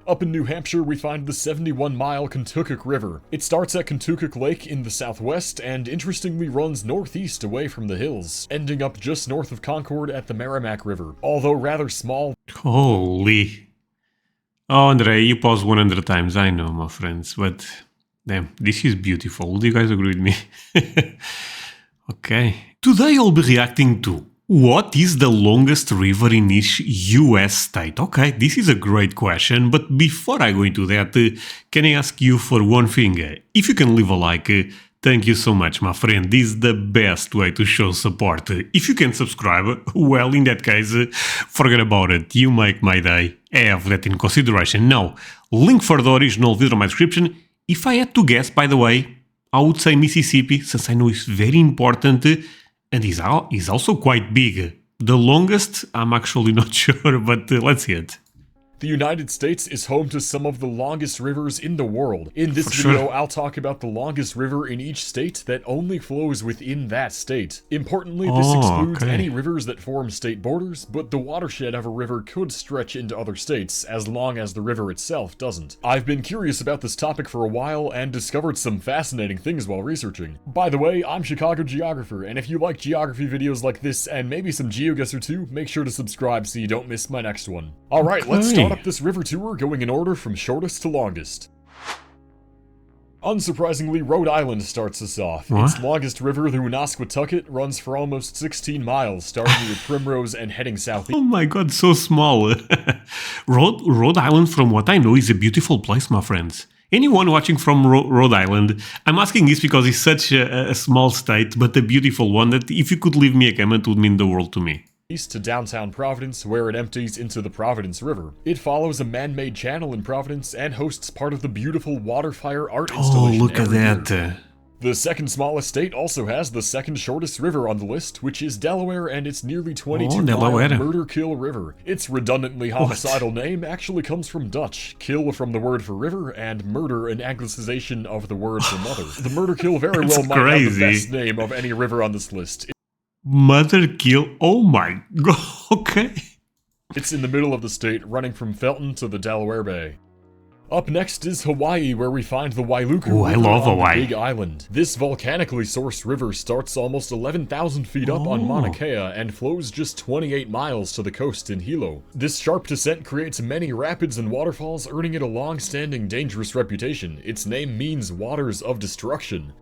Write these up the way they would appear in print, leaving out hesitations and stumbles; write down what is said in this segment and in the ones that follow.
Up in New Hampshire, we find the 71-mile Kuskokwim River. It starts at Kuskokwim Lake in the southwest and interestingly runs northeast away from the hills, ending up just north of Concord at the Merrimack River. Although rather small... Holy... Oh, André, you paused 100 times, I know, my friends, but... Damn, this is beautiful. Do you guys agree with me? Okay. Today I'll be reacting to... What is the longest river in each US state? Okay, this is a great question, but before I go into that, can I ask you for one thing? If you can leave a like, thank you so much, my friend. This is the best way to show support. If you can subscribe, well, in that case, forget about it. You make my day. Have that in consideration. Now, link for the original video in my description. If I had to guess, by the way, I would say Mississippi, since I know it's very important. And is also quite big. The longest, I'm actually not sure, but let's see it. The United States is home to some of the longest rivers in the world. In this video, I'll talk about the longest river in each state that only flows within that state. Importantly, this excludes any rivers that form state borders, but the watershed of a river could stretch into other states, as long as the river itself doesn't. I've been curious about this topic for a while and discovered some fascinating things while researching. By the way, I'm Chicago Geographer, and if you like geography videos like this and maybe some GeoGuessr too, make sure to subscribe so you don't miss my next one. Alright, let's start up this river tour going in order from shortest to longest. Unsurprisingly, Rhode Island starts us off. Its longest river, the Woonasquatucket, runs for almost 16 miles, starting near Primrose and heading southeast. Oh my god, so small. Rhode Island, from what I know, is a beautiful place, my friends. Anyone watching from Rhode Island, I'm asking this because it's such a small state, but a beautiful one, that if you could leave me a comment, would mean the world to me. East to downtown Providence, where it empties into the Providence River. It follows a man-made channel in Providence and hosts part of the beautiful Waterfire art installation. Oh, look at that. The second smallest state also has the second shortest river on the list, which is Delaware, and its nearly 22-mile Murder-Kill River. Its redundantly homicidal name actually comes from Dutch, kill from the word for river, and murder an anglicization of the word for mother. The Murder-Kill very well might have the best name of any river on this list. Mother kill, oh my god, okay. It's in the middle of the state, running from Felton to the Delaware Bay. Up next is Hawaii, where we find the Wailuku River on the Big Island. This volcanically sourced river starts almost 11,000 feet up on Mauna Kea and flows just 28 miles to the coast in Hilo. This sharp descent creates many rapids and waterfalls, earning it a long-standing dangerous reputation. Its name means waters of destruction.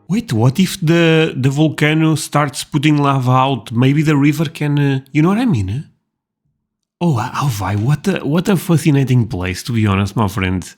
Wait, what if the volcano starts putting lava out? Maybe the river can... you know what I mean? Oh, Hawaii, what a fascinating place, to be honest, my friend.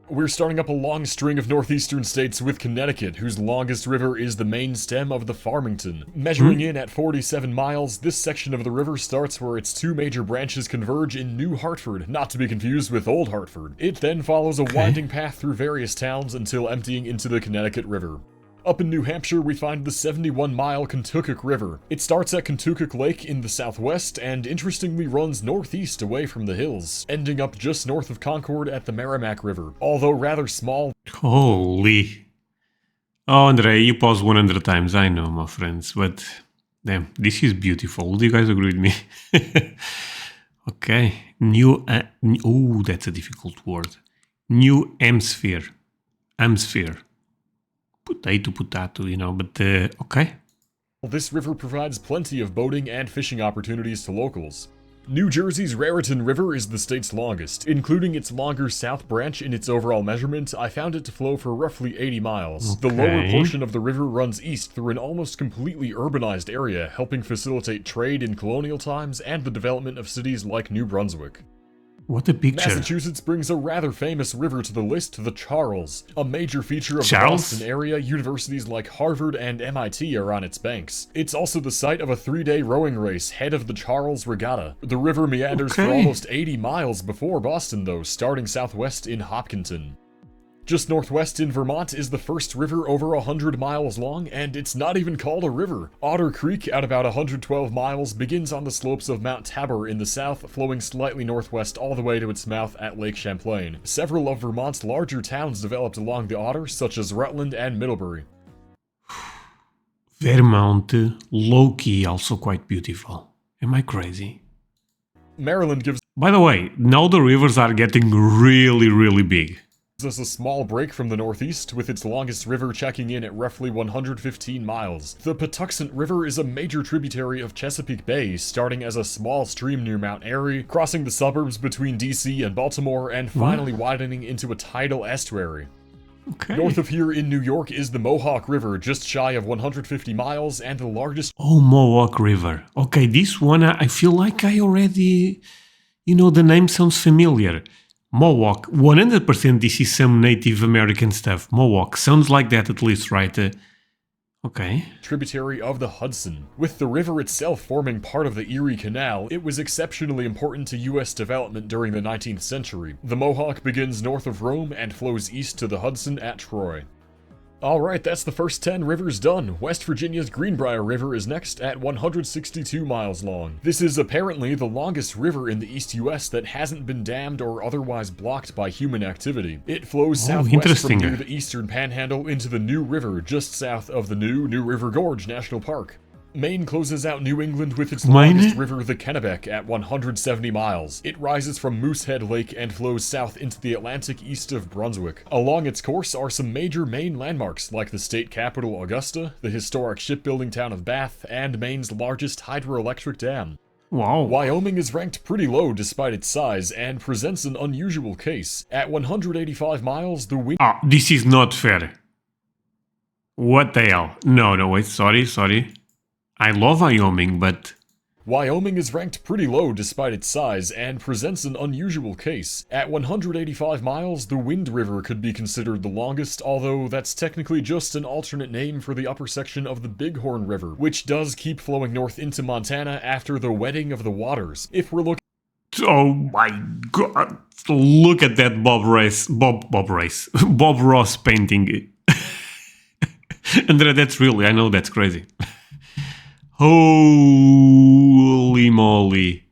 We're starting up a long string of northeastern states with Connecticut, whose longest river is the main stem of the Farmington. Measuring in at 47 miles, this section of the river starts where its two major branches converge in New Hartford, not to be confused with Old Hartford. It then follows a winding path through various towns until emptying into the Connecticut River. Up in New Hampshire, we find the 71-mile Kuskokwim River. It starts at Kuskokwim Lake in the southwest and interestingly runs northeast away from the hills, ending up just north of Concord at the Merrimack River. Although rather small... Holy... Oh, André, you paused 100 times, I know, my friends, but... Damn, this is beautiful. Do you guys agree with me? Okay. Oh, that's a difficult word. New Hemisphere. Hemisphere. Potato, you know, but okay. This river provides plenty of boating and fishing opportunities to locals. New Jersey's Raritan River is the state's longest. Including its longer south branch in its overall measurement, I found it to flow for roughly 80 miles. The lower portion of the river runs east through an almost completely urbanized area, helping facilitate trade in colonial times and the development of cities like New Brunswick. What a picture. Massachusetts brings a rather famous river to the list, the Charles. A major feature of the Boston area, universities like Harvard and MIT are on its banks. It's also the site of a 3-day rowing race, head of the Charles Regatta. The river meanders for almost 80 miles before Boston though, starting southwest in Hopkinton. Just northwest in Vermont is the first river over 100 miles long, and it's not even called a river. Otter Creek, at about 112 miles, begins on the slopes of Mount Tabor in the south, flowing slightly northwest all the way to its mouth at Lake Champlain. Several of Vermont's larger towns developed along the Otter, such as Rutland and Middlebury. Vermont, low-key, also quite beautiful. Am I crazy? Maryland gives By the way, now the rivers are getting really, really big. This is a small break from the northeast, with its longest river checking in at roughly 115 miles. The Patuxent River is a major tributary of Chesapeake Bay, starting as a small stream near Mount Airy, crossing the suburbs between DC and Baltimore, and finally widening into a tidal estuary. Okay. North of here in New York is the Mohawk River, just shy of 150 miles, and the largest... Oh, Mohawk River. Okay, this one I feel like I already... You know, the name sounds familiar. Mohawk, 100% this is some Native American stuff. Mohawk, sounds like that at least, right? Okay. Tributary of the Hudson. With the river itself forming part of the Erie Canal, it was exceptionally important to U.S. development during the 19th century. The Mohawk begins north of Rome and flows east to the Hudson at Troy. Alright, that's the first 10 rivers done. West Virginia's Greenbrier River is next at 162 miles long. This is apparently the longest river in the East US that hasn't been dammed or otherwise blocked by human activity. It flows southwest from near the eastern panhandle into the New River just south of the New River Gorge National Park. Maine closes out New England with its longest river, the Kennebec, at 170 miles. It rises from Moosehead Lake and flows south into the Atlantic east of Brunswick. Along its course are some major Maine landmarks like the state capital Augusta, the historic shipbuilding town of Bath, and Maine's largest hydroelectric dam. Wow. Wyoming is ranked pretty low despite its size and presents an unusual case. At 185 miles, the wind... this is not fair. What the hell? No, wait, sorry. I love Wyoming, but... Wyoming is ranked pretty low despite its size and presents an unusual case. At 185 miles, the Wind River could be considered the longest, although that's technically just an alternate name for the upper section of the Bighorn River, which does keep flowing north into Montana after the wetting of the waters. If we're looking... Oh my god, look at that Bob Ross painting. André, that's really, I know that's crazy. Holy moly.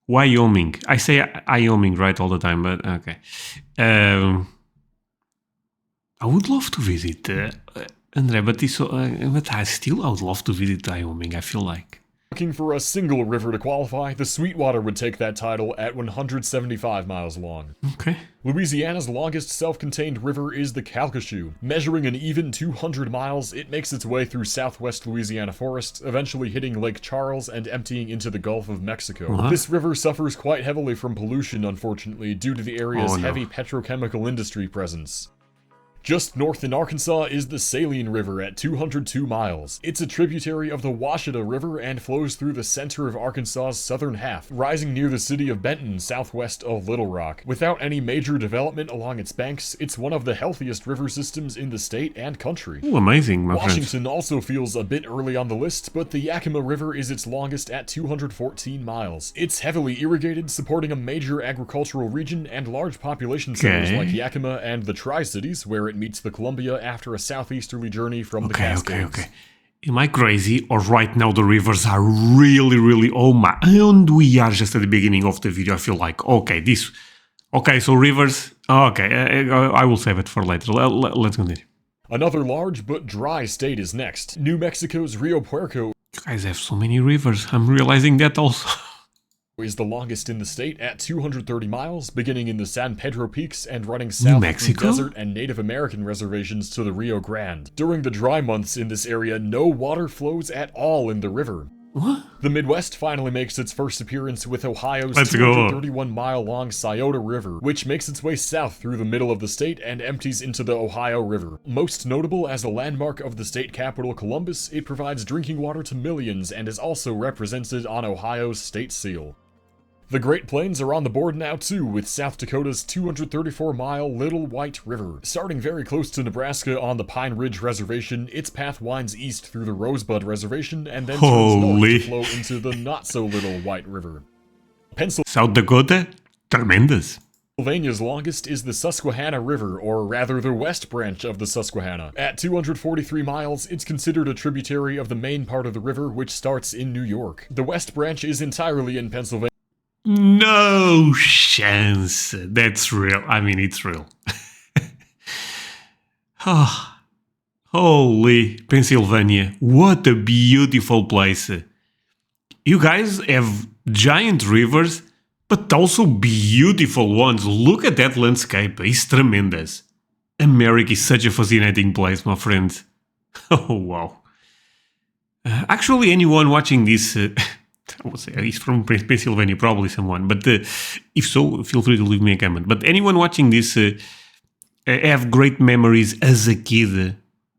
Wyoming. I say Wyoming right all the time, but okay. I would love to visit André, but I would love to visit Wyoming, I feel like. Looking for a single river to qualify, the Sweetwater would take that title at 175 miles long. Okay. Louisiana's longest self-contained river is the Calcasieu. Measuring an even 200 miles, it makes its way through southwest Louisiana forests, eventually hitting Lake Charles and emptying into the Gulf of Mexico. This river suffers quite heavily from pollution, unfortunately, due to the area's heavy petrochemical industry presence. Just north in Arkansas is the Saline River at 202 miles. It's a tributary of the Washita River and flows through the center of Arkansas's southern half, rising near the city of Benton, southwest of Little Rock. Without any major development along its banks, it's one of the healthiest river systems in the state and country. Ooh, amazing, my Washington also feels a bit early on the list, but the Yakima River is its longest at 214 miles. It's heavily irrigated, supporting a major agricultural region and large population centers like Yakima and the Tri-Cities, where it meets the Columbia after a southeasterly journey from the Cascades. Okay. Am I crazy? Or right now the rivers are really, oh my, and we are just at the beginning of the video. I feel like, so rivers, I will save it for later. Let's continue. Another large but dry state is next. New Mexico's Rio Puerco. You guys have so many rivers. I'm realizing that also. Is the longest in the state at 230 miles, beginning in the San Pedro Peaks and running south through desert and Native American reservations to the Rio Grande. During the dry months in this area, no water flows at all in the river. What? The Midwest finally makes its first appearance with Ohio's 231-mile-long Scioto River, which makes its way south through the middle of the state and empties into the Ohio River. Most notable as a landmark of the state capital Columbus, it provides drinking water to millions and is also represented on Ohio's state seal. The Great Plains are on the board now too, with South Dakota's 234-mile Little White River. Starting very close to Nebraska on the Pine Ridge Reservation, its path winds east through the Rosebud Reservation and then turns north to flow into the not-so-little White River. South Dakota? Tremendous. Pennsylvania's longest is the Susquehanna River, or rather the west branch of the Susquehanna. At 243 miles, it's considered a tributary of the main part of the river, which starts in New York. The west branch is entirely in Pennsylvania. No chance. That's real. I mean, it's real. Holy Pennsylvania. What a beautiful place. You guys have giant rivers, but also beautiful ones. Look at that landscape, it's tremendous. America is such a fascinating place, my friends. Oh, wow. Actually, anyone watching this, I would say he's from Pennsylvania, probably someone, but if so, feel free to leave me a comment. But anyone watching this have great memories as a kid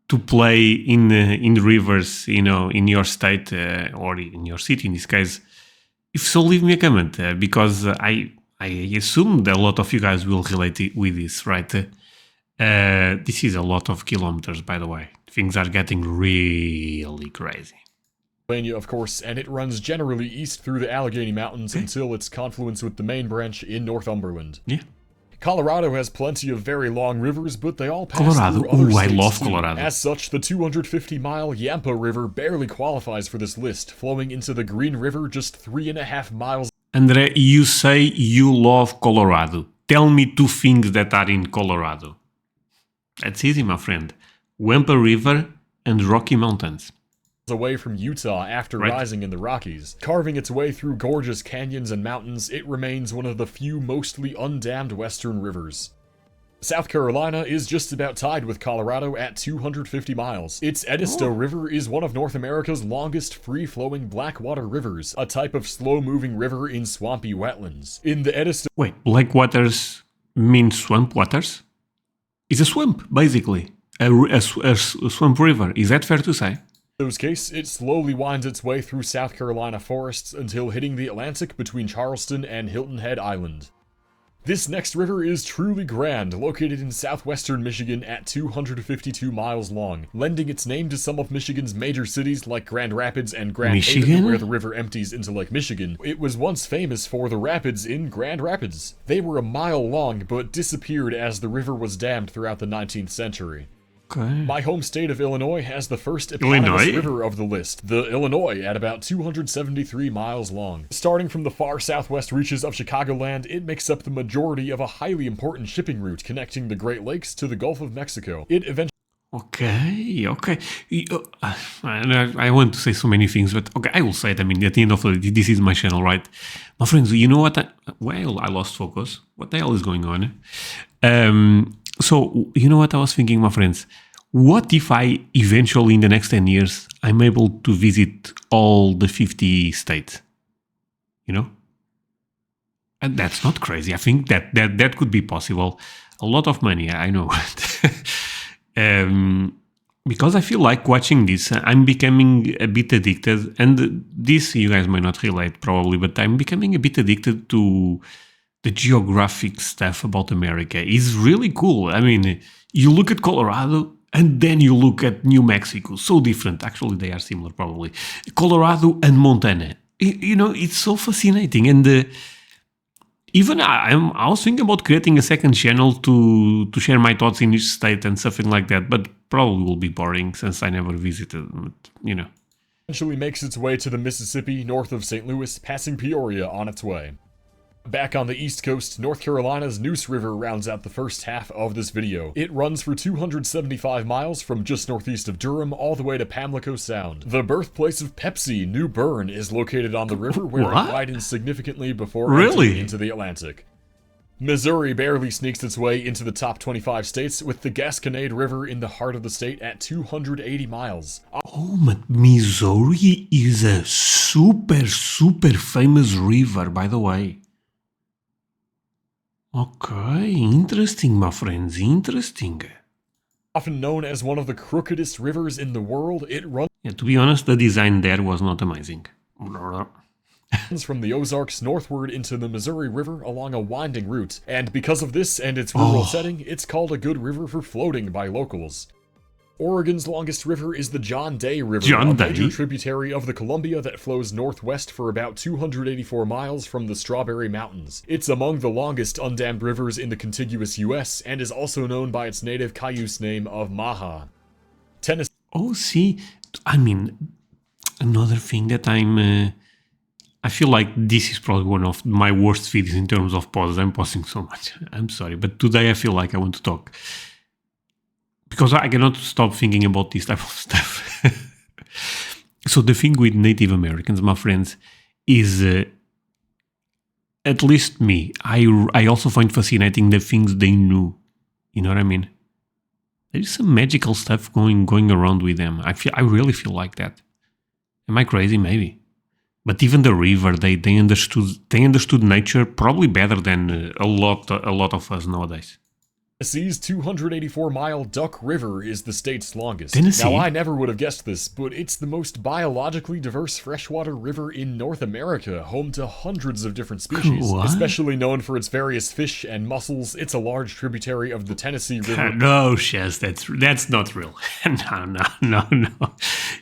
to play in the rivers, you know, in your state or in your city in this case. If so, leave me a comment because I assume that a lot of you guys will relate with this, right? This is a lot of kilometers, by the way. Things are getting really crazy. Pennsylvania, of course, and it runs generally east through the Allegheny Mountains until its confluence with the main branch in Northumberland. Yeah. Colorado has plenty of very long rivers, but they all pass Colorado. through other Ooh, I states love too. Colorado. As such, the 250-mile Yampa River barely qualifies for this list, flowing into the Green River just 3.5 miles. André, you say you love Colorado. Tell me 2 things that are in Colorado. That's easy, my friend. Yampa River and Rocky Mountains. Away from Utah after rising in the Rockies. Carving its way through gorgeous canyons and mountains, it remains one of the few mostly undammed western rivers. South Carolina is just about tied with Colorado at 250 miles. Its Edisto River is one of North America's longest free-flowing Blackwater rivers, a type of slow-moving river in swampy wetlands. In the Edisto... Wait, Blackwaters means swamp waters? It's a swamp, basically. A swamp river. Is that fair to say? In this case, it slowly winds its way through South Carolina forests until hitting the Atlantic between Charleston and Hilton Head Island. This next river is truly grand, located in southwestern Michigan at 252 miles long, lending its name to some of Michigan's major cities like Grand Rapids and Grand Haven, where the river empties into Lake Michigan. It was once famous for the rapids in Grand Rapids. They were a mile long, but disappeared as the river was dammed throughout the 19th century. Okay. My home state of Illinois has the first eponymous river of the list, the Illinois, at about 273 miles long. Starting from the far southwest reaches of Chicagoland, it makes up the majority of a highly important shipping route connecting the Great Lakes to the Gulf of Mexico. It eventually... Okay. I want to say so many things, but okay, I will say it. I mean, at the end of the day, this is my channel, right? My friends, you know what? Well, I lost focus. What the hell is going on? So, you know what I was thinking, my friends? What if I eventually, in the next 10 years, I'm able to visit all the 50 states? You know? And that's not crazy. I think that could be possible. A lot of money, I know. Because I feel like watching this, I'm becoming a bit addicted. And this, you guys might not relate probably, but I'm becoming a bit addicted to the geographic stuff about America. It's really cool. I mean, you look at Colorado and then you look at New Mexico. So different. Actually, they are similar probably. Colorado and Montana. You know, it's so fascinating. And even I was thinking about creating a second channel to share my thoughts in each state and something like that. But probably will be boring since I never visited, you know. Eventually makes its way to the Mississippi north of St. Louis, passing Peoria on its way. Back on the East Coast, North Carolina's Neuse River rounds out the first half of this video. It runs for 275 miles from just northeast of Durham all the way to Pamlico Sound. The birthplace of Pepsi, New Bern, is located on the river where it widens significantly before emptying into the Atlantic. Missouri barely sneaks its way into the top 25 states, with the Gasconade River in the heart of the state at 280 miles. Oh, but Missouri is a super famous river, by the way. Okay, interesting, my friends, interesting. Often known as one of the crookedest rivers in the world, it runs... Yeah, to be honest, the design there was not amazing. From the Ozarks northward into the Missouri River along a winding route, and because of this and its rural setting, it's called a good river for floating by locals. Oregon's longest river is the John Day River, a major tributary of the Columbia that flows northwest for about 284 miles from the Strawberry Mountains. It's among the longest undammed rivers in the contiguous U.S. and is also known by its native Cayuse name of Maha. Tennessee. Oh, see, I mean, another thing that I feel like this is probably one of my worst videos in terms of pauses. I'm pausing so much. I'm sorry, but today I feel like I want to talk. Because I cannot stop thinking about this type of stuff. So the thing with Native Americans, my friends, is at least me, I also find fascinating the things they knew. You know what I mean? There's some magical stuff going around with them. I really feel like that. Am I crazy? Maybe. But even the river, they understood nature probably better than a lot of us nowadays. Tennessee's 284-mile Duck River is the state's longest. Tennessee? Now, I never would have guessed this, but it's the most biologically diverse freshwater river in North America, home to hundreds of different species. What? Especially known for its various fish and mussels, it's a large tributary of the Tennessee River. No, Shaz, that's not real. No.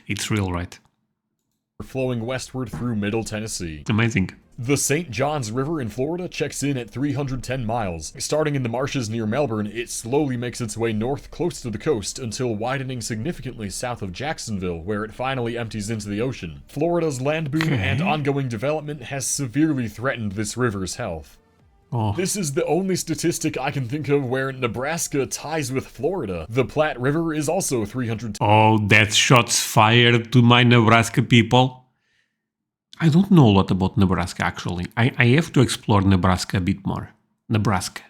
It's real, right? Flowing westward through Middle Tennessee. Amazing. The St. Johns River in Florida checks in at 310 miles. Starting in the marshes near Melbourne, it slowly makes its way north close to the coast until widening significantly south of Jacksonville, where it finally empties into the ocean. Florida's land boom and ongoing development has severely threatened this river's health. Oh. This is the only statistic I can think of where Nebraska ties with Florida. The Platte River is also 300. Oh, that's shots fired to my Nebraska people. I don't know a lot about Nebraska, actually. I have to explore Nebraska a bit more. Nebraska.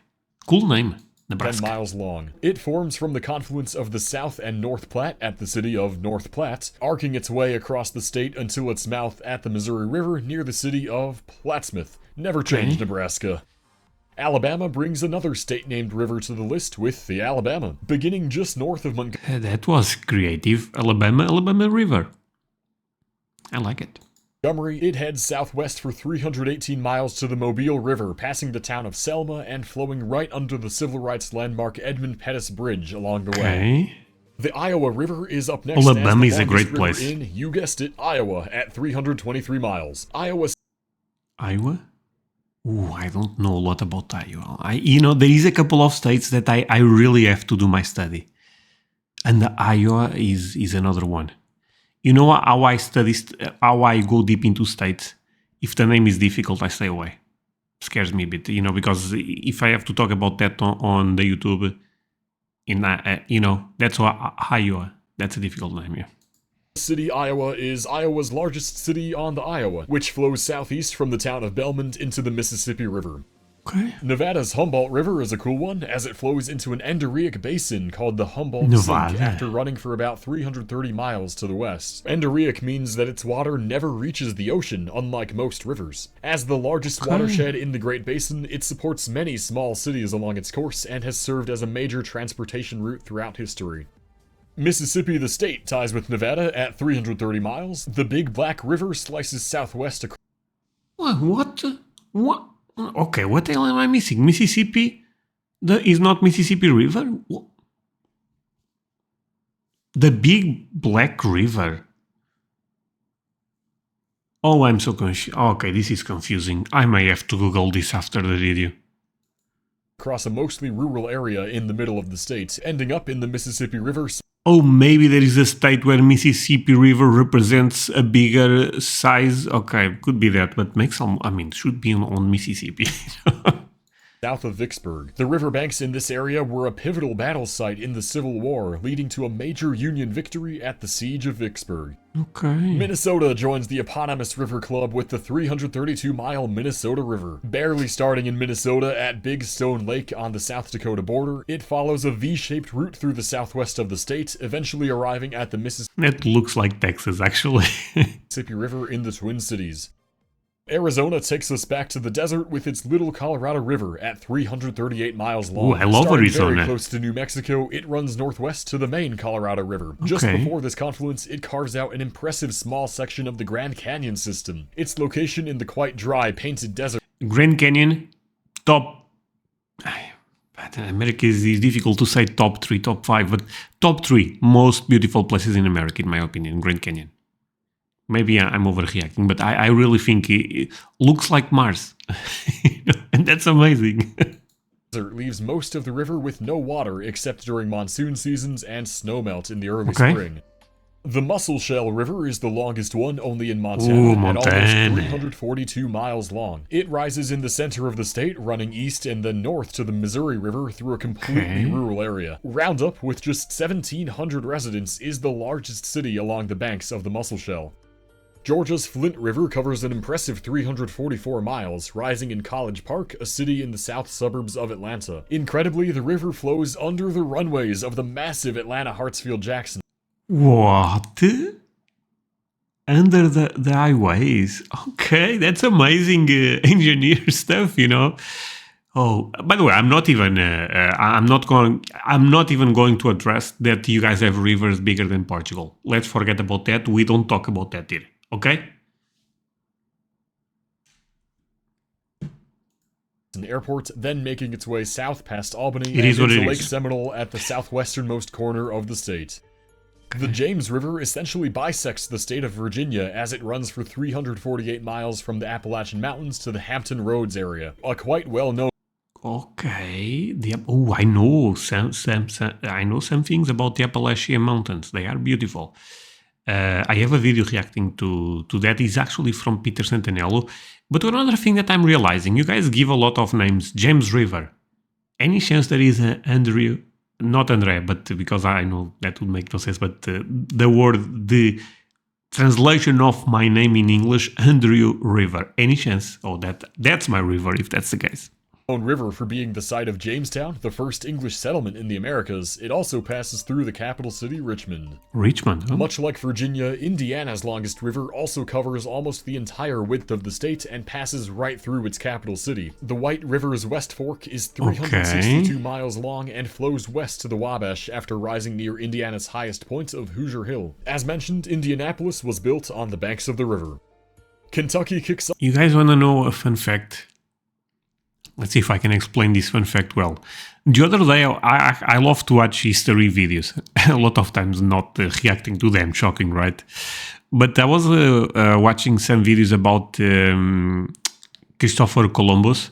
Cool name. 10 Nebraska. miles long. It forms from the confluence of the South and North Platte at the city of North Platte, arcing its way across the state until its mouth at the Missouri River near the city of Plattsmouth. Never changed, Nebraska. Alabama brings another state-named river to the list with the Alabama, beginning just north of Montgomery. That was creative. Alabama River. I like it. It heads southwest for 318 miles to the Mobile River, passing the town of Selma and flowing right under the civil rights landmark Edmund Pettus Bridge along the way. The Iowa River is up next. Alabama is a great place. In, you guessed it, Iowa, at 323 miles. Iowa? Ooh, I don't know a lot about Iowa. There is a couple of states that I really have to do my study. And Iowa is another one. You know how I study, how I go deep into states? If the name is difficult, I stay away. Scares me a bit, because if I have to talk about that on the YouTube, that's why Iowa. That's a difficult name, yeah. City, Iowa is Iowa's largest city on the Iowa, which flows southeast from the town of Belmont into the Mississippi River. Okay. Nevada's Humboldt River is a cool one, as it flows into an endorheic basin called the Humboldt Nevada. Sink after running for about 330 miles to the west. Endorheic means that its water never reaches the ocean, unlike most rivers. As the largest watershed in the Great Basin, it supports many small cities along its course and has served as a major transportation route throughout history. Mississippi, the state, ties with Nevada at 330 miles. The Big Black River slices southwest across. What? Okay, what the hell am I missing? Mississippi? Is not Mississippi River? What? The Big Black River. Oh, I'm so confused. Okay, this is confusing. I may have to Google this after the video. Across a mostly rural area in the middle of the state, ending up in the Mississippi River. Oh, maybe there is a state where Mississippi River represents a bigger size. Okay, could be that, but should be on Mississippi. South of Vicksburg. The riverbanks in this area were a pivotal battle site in the Civil War, leading to a major Union victory at the Siege of Vicksburg. Okay. Minnesota joins the eponymous river club with the 332-mile Minnesota River. Barely starting in Minnesota at Big Stone Lake on the South Dakota border, it follows a V-shaped route through the southwest of the state, eventually arriving at the Mississippi. That looks like Texas, actually. Mississippi River in the Twin Cities. Arizona takes us back to the desert with its Little Colorado River at 338 miles long. Ooh, I love Starting Arizona. Very close to New Mexico, it runs northwest to the main Colorado River. Just before this confluence, it carves out an impressive small section of the Grand Canyon system. Its location in the quite dry, painted desert. Grand Canyon, top... America is difficult to say top 3, top 5, but top 3 most beautiful places in America, in my opinion, Grand Canyon. Maybe I'm overreacting, but I really think it looks like Mars. And that's amazing. Desert leaves most of the river with no water except during monsoon seasons and snowmelt in the early spring. The Musselshell River is the longest one, only in Montana, and almost 342 miles long. It rises in the center of the state, running east and then north to the Missouri River through a completely rural area. Roundup, with just 1,700 residents, is the largest city along the banks of the Musselshell. Georgia's Flint River covers an impressive 344 miles, rising in College Park, a city in the south suburbs of Atlanta. Incredibly, the river flows under the runways of the massive Atlanta Hartsfield-Jackson. What? Under the highways? Okay, that's amazing engineer stuff, you know. Oh, by the way, I'm not even going to address that you guys have rivers bigger than Portugal. Let's forget about that. We don't talk about that here. Okay? An airport, then making its way south past Albany it is and what into it Lake is. Seminole at the southwesternmost corner of the state. The James River essentially bisects the state of Virginia as it runs for 348 miles from the Appalachian Mountains to the Hampton Roads area, a quite well-known. Okay. I know some things about the Appalachian Mountains. They are beautiful. I have a video reacting to that. It's actually from Peter Santanello. But another thing that I'm realizing, you guys give a lot of names. James River. Any chance there is an Andrew? Not André, but because I know that would make no sense. But the translation of my name in English, Andrew River. Any chance? Oh, that's my river if that's the case. River for being the site of Jamestown, the first English settlement in the Americas. It also passes through the capital city, Richmond. Richmond, huh? Much like Virginia, Indiana's longest river also covers almost the entire width of the state and passes right through its capital city. The White River's West Fork is 362 miles long and flows west to the Wabash after rising near Indiana's highest point of Hoosier Hill. As mentioned, Indianapolis was built on the banks of the river. Kentucky kicks off. You guys want to know a fun fact? Let's see if I can explain this fun fact well. The other day, I love to watch history videos. A lot of times not reacting to them, shocking, right? But I was watching some videos about Christopher Columbus.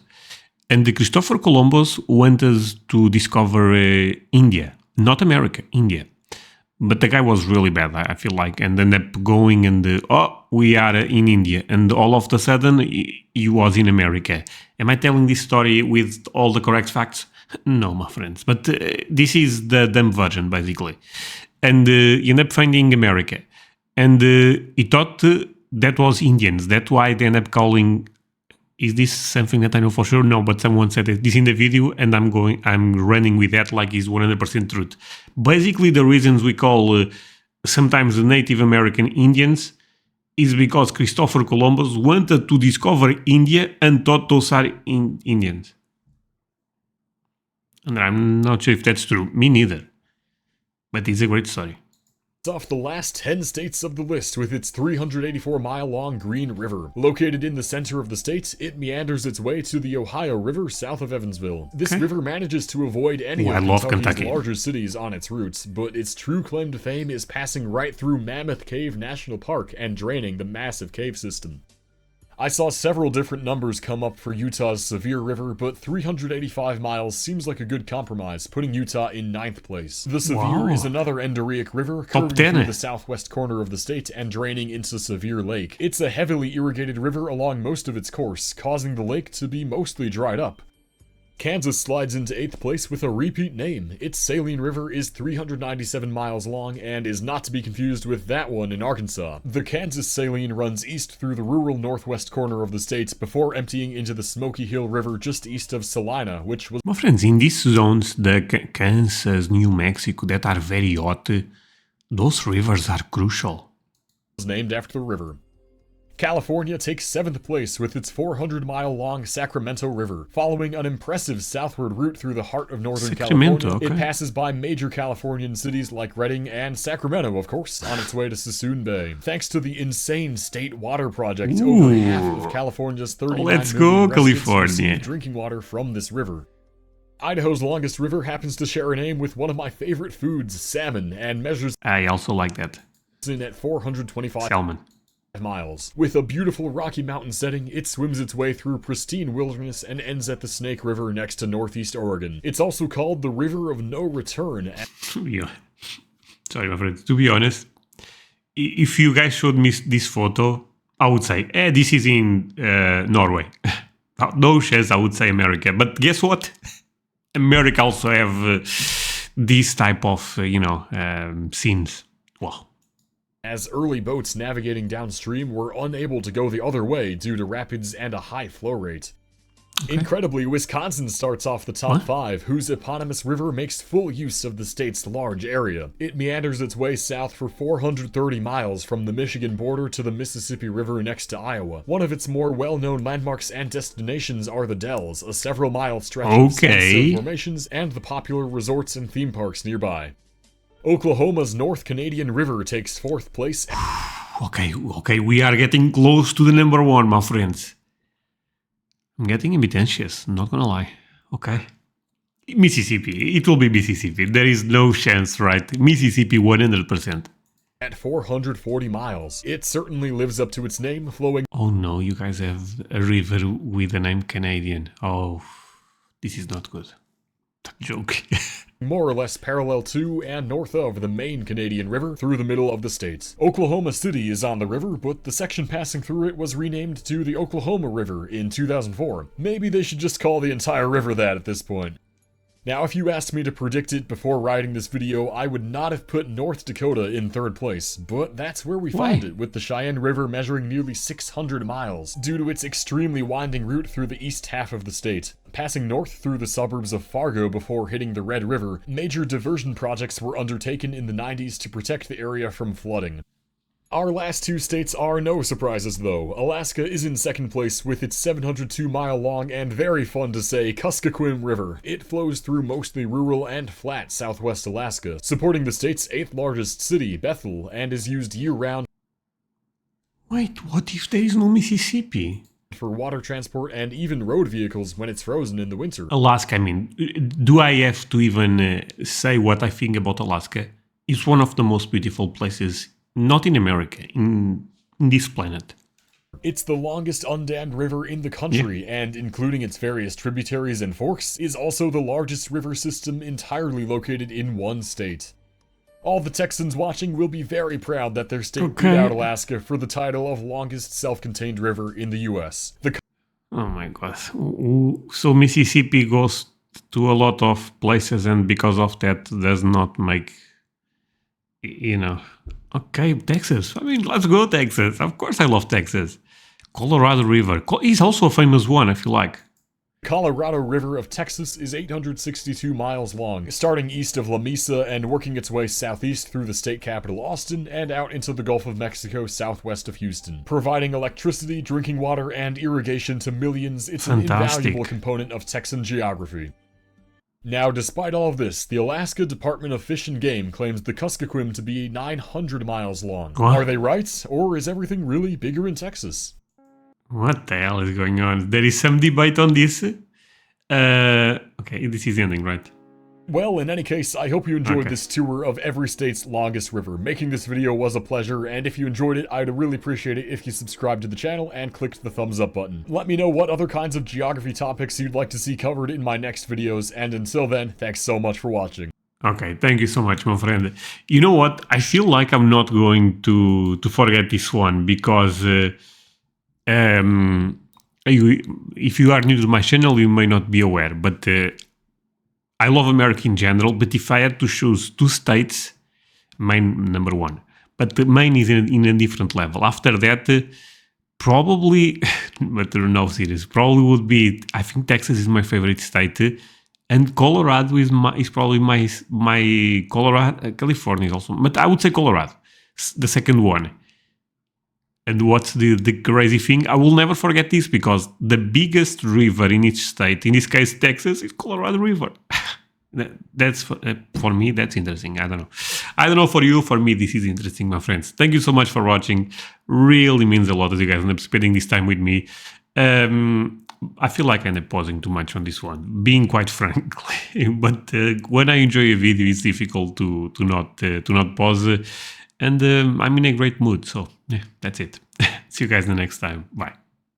And the Christopher Columbus wanted to discover India, not America, India. But the guy was really bad, I feel like, and ended up going and, we are in India. And all of a sudden, he was in America. Am I telling this story with all the correct facts? No, my friends. But this is the dumb version, basically. And he ended up finding America. And he thought that was Indians. That's why they ended up calling... Is this something that I know for sure? No, but someone said this in the video, and I'm running with that like it's 100% truth. Basically, the reasons we call sometimes the Native American Indians is because Christopher Columbus wanted to discover India and thought those are Indians. And I'm not sure if that's true. Me neither. But it's a great story. Off the last 10 states of the list with its 384-mile-long Green River. Located in the center of the state, it meanders its way to the Ohio River south of Evansville. This river manages to avoid any of Kentucky's larger cities on its routes, but its true claim to fame is passing right through Mammoth Cave National Park and draining the massive cave system. I saw several different numbers come up for Utah's Sevier River, but 385 miles seems like a good compromise, putting Utah in 9th place. The Sevier is another endorheic river curving through the southwest corner of the state and draining into Sevier Lake. It's a heavily irrigated river along most of its course, causing the lake to be mostly dried up. Kansas slides into 8th place with a repeat name. Its Saline River is 397 miles long and is not to be confused with that one in Arkansas. The Kansas Saline runs east through the rural northwest corner of the state before emptying into the Smoky Hill River just east of Salina, which was... My friends, in these zones, the Kansas, New Mexico, that are very hot, those rivers are crucial. ...was named after the river. California takes 7th place with its 400-mile-long Sacramento River. Following an impressive southward route through the heart of Northern California, it passes by major Californian cities like Redding and Sacramento, of course, on its way to Sassoon Bay. Thanks to the insane state water project, over half of California's 39 million residents receive drinking water from this river. Idaho's longest river happens to share a name with one of my favorite foods, salmon, and measures... I also like that. ...in at 425... Salmon. ...miles. With a beautiful Rocky Mountain setting, it swims its way through pristine wilderness and ends at the Snake River next to northeast Oregon. It's also called the River of No Return. Yeah. Sorry, my friend. To be honest, if you guys showed me this photo, I would say, this is in Norway. No chance I would say America. But guess what? America also have this type of, scenes. Wow. as early boats navigating downstream were unable to go the other way due to rapids and a high flow rate. Okay. Incredibly, Wisconsin starts off the top 5, whose eponymous river makes full use of the state's large area. It meanders its way south for 430 miles from the Michigan border to the Mississippi River next to Iowa. One of its more well-known landmarks and destinations are the Dells, a several-mile stretch of sandstone formations, and the popular resorts and theme parks nearby. Oklahoma's North Canadian River takes 4th place. Okay, we are getting close to the number 1, my friends. I'm getting a bit anxious, not gonna lie. Okay. Mississippi. It will be Mississippi. There is no chance, right? Mississippi 100%. At 440 miles. It certainly lives up to its name, flowing... Oh no, you guys have a river with the name Canadian. Oh, this is not good. Joke. More or less parallel to and north of the main Canadian River through the middle of the state. Oklahoma City is on the river, but the section passing through it was renamed to the Oklahoma River in 2004. Maybe they should just call the entire river that at this point. Now, if you asked me to predict it before writing this video, I would not have put North Dakota in 3rd place, but that's where we found it, with the Cheyenne River measuring nearly 600 miles, due to its extremely winding route through the east half of the state. Passing north through the suburbs of Fargo before hitting the Red River, major diversion projects were undertaken in the 90s to protect the area from flooding. Our last 2 states are no surprises though. Alaska is in 2nd place with its 702-mile long and very fun to say Kuskokwim River. It flows through mostly rural and flat southwest Alaska, supporting the state's 8th largest city, Bethel, and is used year-round. Wait, what if there is no Mississippi? For water transport and even road vehicles when it's frozen in the winter. Alaska, I mean, do I have to even say what I think about Alaska? It's one of the most beautiful places. Not in America, in this planet. It's the longest undammed river in the country, and including its various tributaries and forks, is also the largest river system entirely located in one state. All the Texans watching will be very proud that their state beat out Alaska for the title of longest self-contained river in the US. Oh my god. So Mississippi goes to a lot of places, and because of that does not make, you know... Okay, Texas. I mean, let's go Texas. Of course I love Texas. Colorado River is also a famous one, I feel like. Colorado River of Texas is 862 miles long, starting east of La Mesa and working its way southeast through the state capital Austin and out into the Gulf of Mexico southwest of Houston. Providing electricity, drinking water, and irrigation to millions, it's an invaluable component of Texan geography. Now, despite all of this, the Alaska Department of Fish and Game claims the Kuskokwim to be 900 miles long. What? Are they right, or is everything really bigger in Texas? What the hell is going on? There is some debate on this. Okay, this is ending, right? Well, in any case, I hope you enjoyed this tour of every state's longest river. Making this video was a pleasure, and if you enjoyed it, I'd really appreciate it if you subscribed to the channel and clicked the thumbs up button. Let me know what other kinds of geography topics you'd like to see covered in my next videos, and until then, thanks so much for watching. Okay, thank you so much, my friend. You know what? I feel like I'm not going to forget this one, because if you are new to my channel, you may not be aware, but I love America in general, but if I had to choose 2 states, Maine number 1. But the Maine is in a different level. After that, probably, but no serious, probably would be, I think Texas is my favorite state, and Colorado is probably my Colorado, California is also, but I would say Colorado, the second one. And what's the crazy thing? I will never forget this, because the biggest river in each state, in this case Texas, is Colorado River. That's for me, that's interesting. I don't know for you. For me, this is interesting, my friends. Thank you so much for watching. Really means a lot that you guys end up spending this time with me. I feel like I end up pausing too much on this one, being quite frankly. But when I enjoy a video, it's difficult to not pause. And I'm in a great mood. So yeah, that's it. See you guys the next time. Bye.